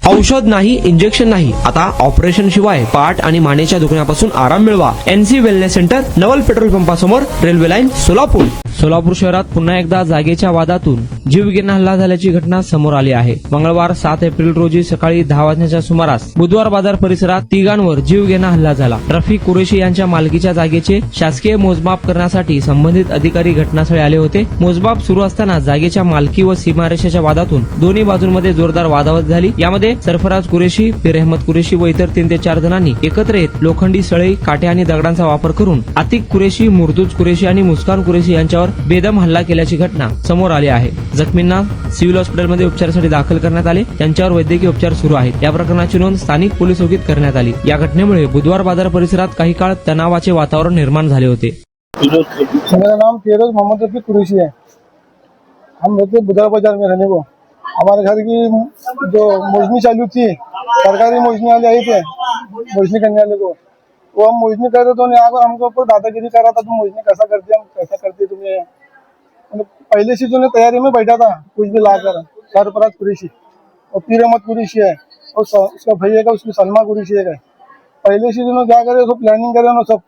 औषध नाही, इंजेक्शन नाही, आता ऑपरेशन शिवाय पाठ आणि मानेच्या दुखण्यापासून आराम मिळवा. NC wellness centre, Naval petrol पंपासमोर, रेल्वे लाईन, सोलापूर. सोलापूर शहरात पुन्हा एकदा जागेच्या वादातून जीवघेणा हल्ला झाल्याची घटना समोर आली आहे. मंगळवार 7 एप्रिल रोजी सकाळी 10 वाजण्याच्या सुमारास बुधवार बाजार परिसरात तिघांवर जीवघेणा हल्ला झाला. रफिक कुरेशी यांच्या मालकीच्या जागेचे शासकीय मोजमाप करण्यासाठी संबंधित अधिकारी घटनास्थळी आले होते. मोजमाप सुरू असताना जागेच्या मालकी व सीमारेषेच्या वादातून दोन्ही बाजूंमध्ये जोरदार वादावाद झाली. यामध्ये सरफराज कुरेशी, पीर अहमद कुरेशी व इतर 3 ते 4 जणांनी एकत्र येत लोखंडी सळई, काठ्या आणि दगडांचा वापर करून आतिक कुरेशी, मुर्तुज कुरेशी आणि मुस्कान कुरेशी यांच्यावर बेदम हल्ला केल्याची घटना समोर आली आहे. जखमींना सिव्हिल हॉस्पिटलमध्ये उपचारासाठी दाखल करण्यात आले. त्यांच्यावर वैद्यकीय उपचार सुरू आहेत. या प्रकरणाची नोंद स्थानिक पोलीस चौकीत करण्यात आली. या घटनेमुळे बुधवार बाजार परिसरात काही काळ तणावाचे वातावरण निर्माण झाले होते. मेरा नाम फिरोज मोहम्मद रफीक कुरैशी है। हम रहते बुधवार बाजार में रहने को। हमारे घर की जो मोजनी चालू थी, सरकारी मोजनी वाले आए थे मोजनी करने वाले को, वो हम मोजनी कर रहे तो यहाँ पर हमको ऊपर दादागिरी कर रहा था, तुम मोजनी कैसा करते, हम कैसा करते तुम्हें। पहले से जो तैयारी में बैठा था कुछ भी लाकर, सरफराज कुरैशी और पीर अहमद कुरैशी है और उसका भैया का उसकी सलमा कुरैशी है। पहले से जो क्या करे, सब प्लानिंग करे ना, सब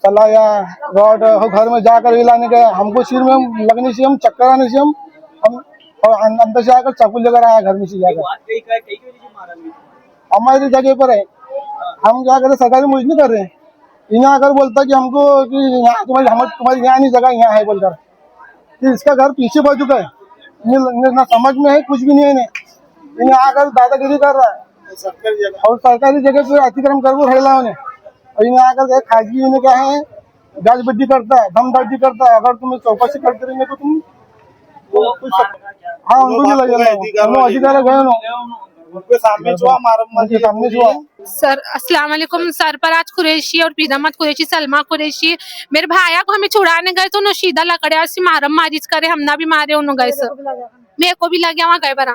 सलाया रॉड घर में जाकर लाने गए। हमको सिर में लगने से, हम चक्कर आने से हम और अंदर से आकर चाकू लेकर आया घर में से जाकर। हमारी जगह पर है, हम क्या करें, सरकारी मोजनी कर रहे हैं। इन्हें आकर बोलता कि हमको कि यहाँ तुम्हारी यहाँ नहीं, जगह यहाँ है बोलकर। कि इसका घर पीछे बाजू का है, ना समझ में है, कुछ भी नहीं है इन्हें आकर दादागिरी कर रहा है और सरकारी जगह पे अतिक्रमण कर वो रहा उन्हें। और इन्हें आकर खाजगी इन्हें क्या है, गाजबद्दी करता है, दमदाटी करता है। अगर तुम्हें चौकसी करते रहेंगे तो तुम हाँ उनको भी लगेगा, अधिकार गए उनके सामने जो सर अस्सलाम वालेकुम। सरफराज कुरैशी और पीर अहमद कुरैशी, सलमा कुरैशी, मेरे भाया को हमें छुड़ाने गए तो नशीदा लकड़िया से मारम मारिच करे, हम ना भी मारे उन्होंने गए सर, मेरे को भी लगे वहाँ गए बरा।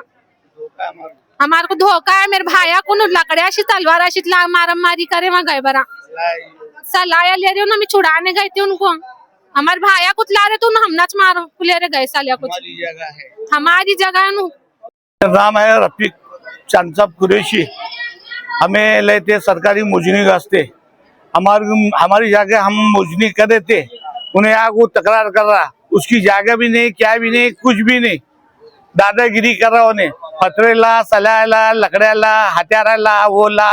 हमारे को धोखा है, मेरे भाया को लकड़िया से तलवार से मारम मारी करे वहाँ गए बरा। सलाया ले रहे हो ना, हमें छुड़ाने गए थे उनको, हमारे भाया कुछ ला रहे तो हम नाच मार ले रहे गए सालिया कुछ, हमारी जगह है। मेरा नाम है रफीक चांदसाब कुरैशी। हमें लेते सरकारी मोजनी वास्ते, हमारी जगह हम मोजनी कर रहे थे, उन्हें आगे तकरार कर रहा, उसकी जगह भी नहीं, क्या भी नहीं, कुछ भी नहीं, दादागिरी कर रहा उन्हें। पथरेला, सलायला, लकड़ियाला, हथियाराला, वो ला,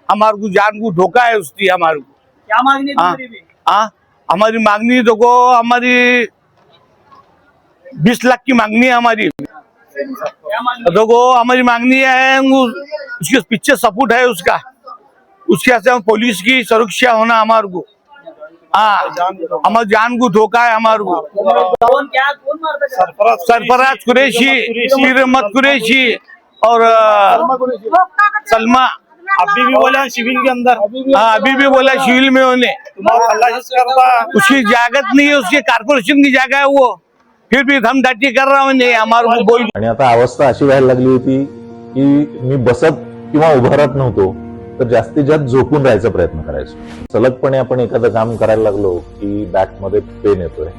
हमारे को जान को धोखा है उसकी। हमारे को क्या मांगनी है? हमारी मांगनी देखो, हमारी 20 लाख की मांगनी है हमारी। देखो हमारी मांगनी है, उसके पीछे सपोर्ट है उसका, उसके से पुलिस की सुरक्षा होना हमारे को। हमारे जान को धोखा है हमारे को। कौन मारता? सरफराज कुरैशी, पीर अहमद कुरैशी और सलमा। अभी भी बोला शिविर के अंदर, अभी भी बोला शिविर में होने, उसकी जागत नहीं है, उसके कारपोरेशन की जगह है वो, फिर भी धमदाटी कर रहा हूँ हमारे को बोल। आणि आता अवस्था अशी व्हायला लागली होती की मी बसत किंवा उभारत नव्हतो, तर जास्तीत जास्त झोपून राहायचा प्रयत्न करायचो. सलगपणे आपण एखादं काम करायला लागलो की बॅकमध्ये पेन येतोय.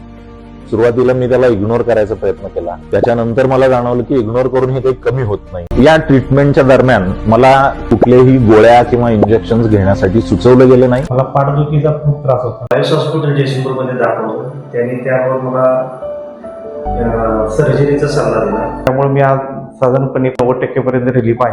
सुरुवातीला मी त्याला इग्नोर करायचा प्रयत्न केला, त्याच्यानंतर मला जाणवलं की इग्नोर करून हे काही कमी होत नाही. या ट्रीटमेंटच्या दरम्यान मला कुठल्याही गोळ्या किंवा इंजेक्शन घेण्यासाठी सुचवलं गेलं नाही. मला पाठदुखीचा खूप त्रास होता. आयुष हॉस्पिटल जयसिंगपूरमध्ये दाखवलं, त्यांनी त्यावर मला सर्जरीचा सल्ला दिला. त्यामुळे मी आज साधारणपणे 90% पर्यंत रिलीफ आहे.